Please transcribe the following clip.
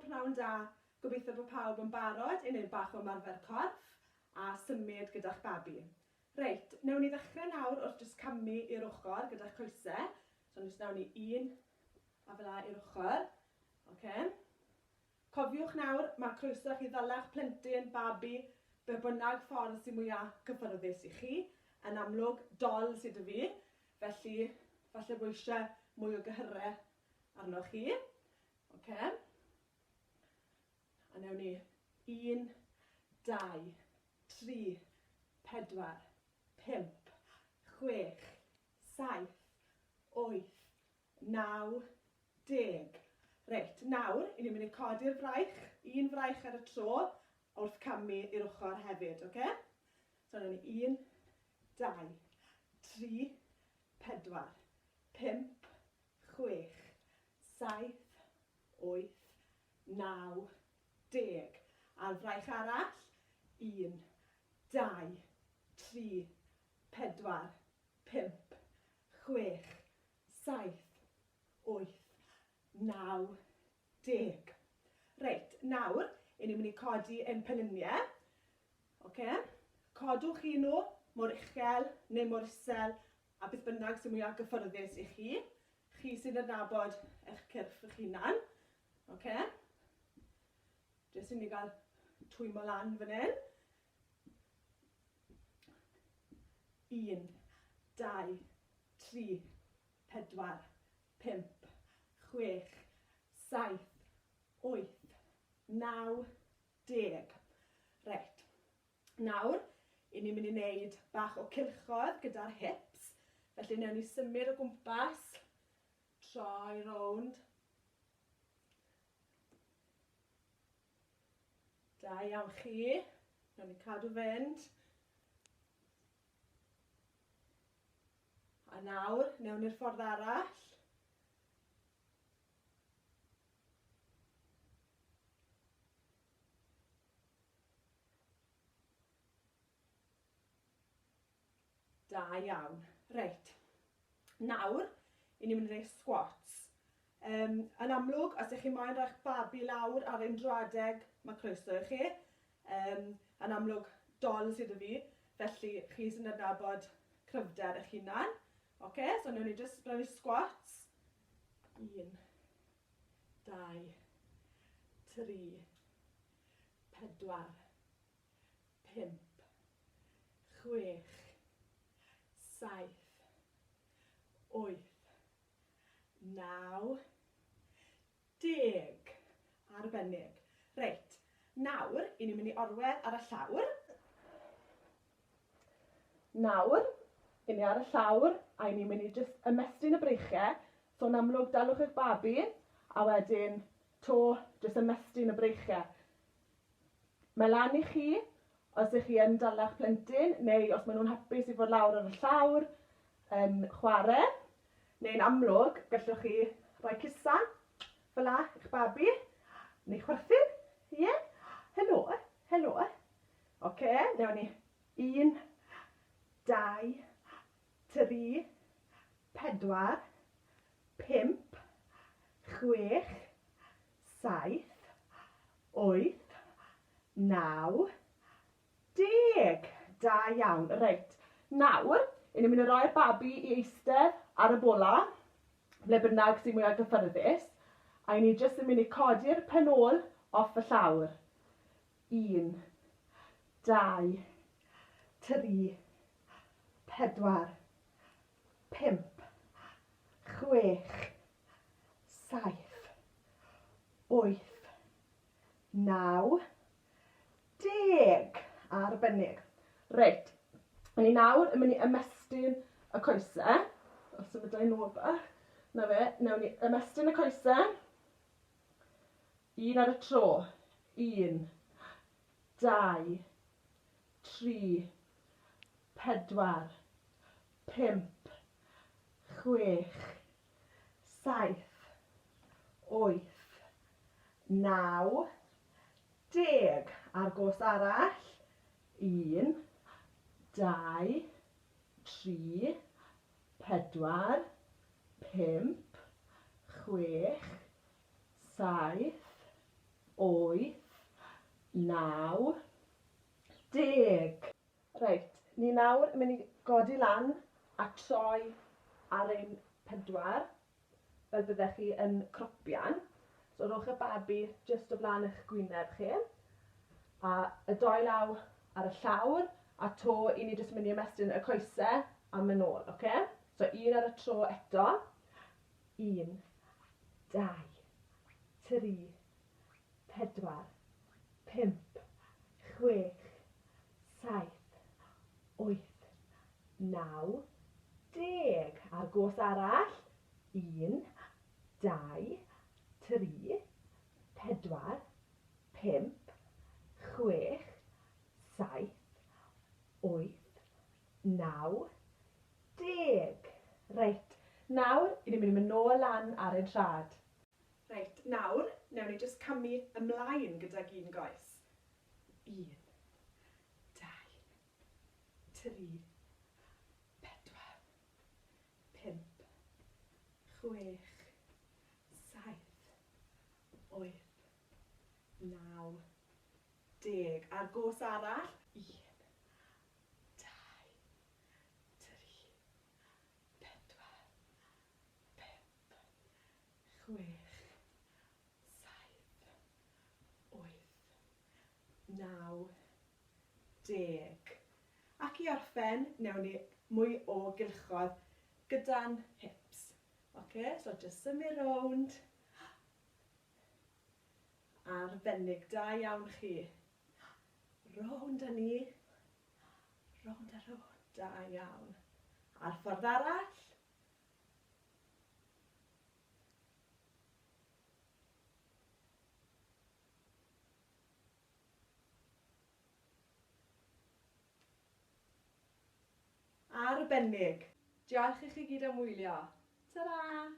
Pnawn da. Gobeithio bod pawb yn barod i wneud bach o ymarfer corff a symud gyda'ch babi. Reit, newn ni ddechrau nawr wrth jyst camu i'r ochr gyda'ch coesau. So jyst nawn ni un a fel i'r ochr. Okay. Cofiwch nawr, mae croeso chi ddalach plentyn, babi, be bynnag ffordd sy'n mwyaf cyfforddus i chi. Yn amlwg, dol sydd y fi, felly falle bod eisiau mwy o gyhyrau arno chi. Okay. A newn ni 1, 2, 3, 4, 5, 6, 7, 8, 9, 10. Reit, nawr, i ni'n mynd i codi'r fraich, un fraich ar y tro, wrth camu i'r ochr hefyd, okay? So, newn ni 1, 2, 3, 4, 5, 6, 7, 8, 9, 10. A'r fraich arall, 1, 2, 3, 4, 5, 6, 7, 8, 9, 10. Reit, nawr, i ni'n mynd i codi ein peniniau. Okay. Codwch un nhw mor uchel neu mor isel a beth bynnag sy'n mwyaf gyfforddus i chi. Chi sy'n adnabod eich cyrff eich hunan. Okay. Jyst i ni gael twymo lan fan hyn. 1, 2, 3, 4, 5, 6, 7, 8, 9, 10. Reit. Nawr, i ni'n mynd i wneud bach o cylchoedd gyda'r hips. Felly newn ni symud o gwmpas, troi rownd. Da iawn chi. Newn ni cadw fynd. A nawr, newn ni'r ffordd arall. Da iawn. Reit. Nawr, i ni'n mynd i wneud squats. Yn amlwg, os ydych chi moyn rhoi'ch babi lawr ar ein dradeg, mae croeso i chi. Yn amlwg, dol sydd y fi, felly chi sy'n adnabod cryfder eich hunan. Okay, so newn ni just rhoi squats. 1, 2, 3, 4, 5, 6, 7, 8, 9, 10. Arbennig. Reit. Nawr, i ni'n mynd i orwedd ar y llawr. Nawr, i ni ar y llawr, a i ni'n mynd i just ymestyn y breichiau. So, yn amlwg, dalwch eich babi, a wedyn, to, just ymestyn y breichiau. Mae lan i chi, os ych chi yn dalach plentyn, neu os maen nhw'n hapus i fod lawr ar y llawr, chwarae, neu'n amlwg, gallwch chi rhoi cusan, fel la, i'ch babi, neu chwerthin, ie? Helo, helo. Oce, newn ni 1, 2, 3, 4, 5, 6, 7, 8, 9, 10. Da iawn. Reit. Nawr, i ni'n mynd i roi'r babi i eistedd ar y bola, ble bynnag sy'n mwyaf gyfforddus, a i ni jyst yn mynd i codi'r penôl off y llawr. 1, 2, 3, 4, 5, 6, 7, 8, 9, 10. Arbennig. Reit. A ni nawr yn mynd i ymestyn y coesau. Os ydym yn nôl bach. Na fe, newn ni ymestyn y coesau. Un ar y tro. 1, 2, 3, 4, 5, 6, 7, 8, 9, 10. A'r gos arall. 1, 2, 3, 4, 5, 6, 7, 8, 9, 10. Reit, ni nawr yn mynd i godi lan a troi ar ein 4, fel byddech chi yn cropian. So rhowch y babi jyst o flaen eich gwyneb chi. A y 2 law ar y llawr, a to i ni jyst mynd i ymestyn y coesau am yn ôl, okay? So 1 ar y tro eto. 1, 2, 3, 4, 5, 6, 7, 8, 9, 10. A'r gos arall. 1, 2, 3, 4, 5, 6, 7, 8, 9, 10. Reit, nawr, i ni mynd nôl lan ar ein trad. Reit, nawr, newn ni jyst camu ymlaen gydag un goes. 1, 2, 3, 4, 5, 6, 7, 8, 9, 10. A'r gos arall. 1, 2, 3, 4, 5, 6, 7, 8, 9, 10. Ac i orffen, newn ni mwy o gylchodd gyda'n hips. Okay, so just symud rownd. Arbennig, da iawn chi. Rownd â ni. Rownd a rownd, da iawn. A'r ffordd arall. Arbennig. Diolch i chi gyd am wylio. Ta-ra!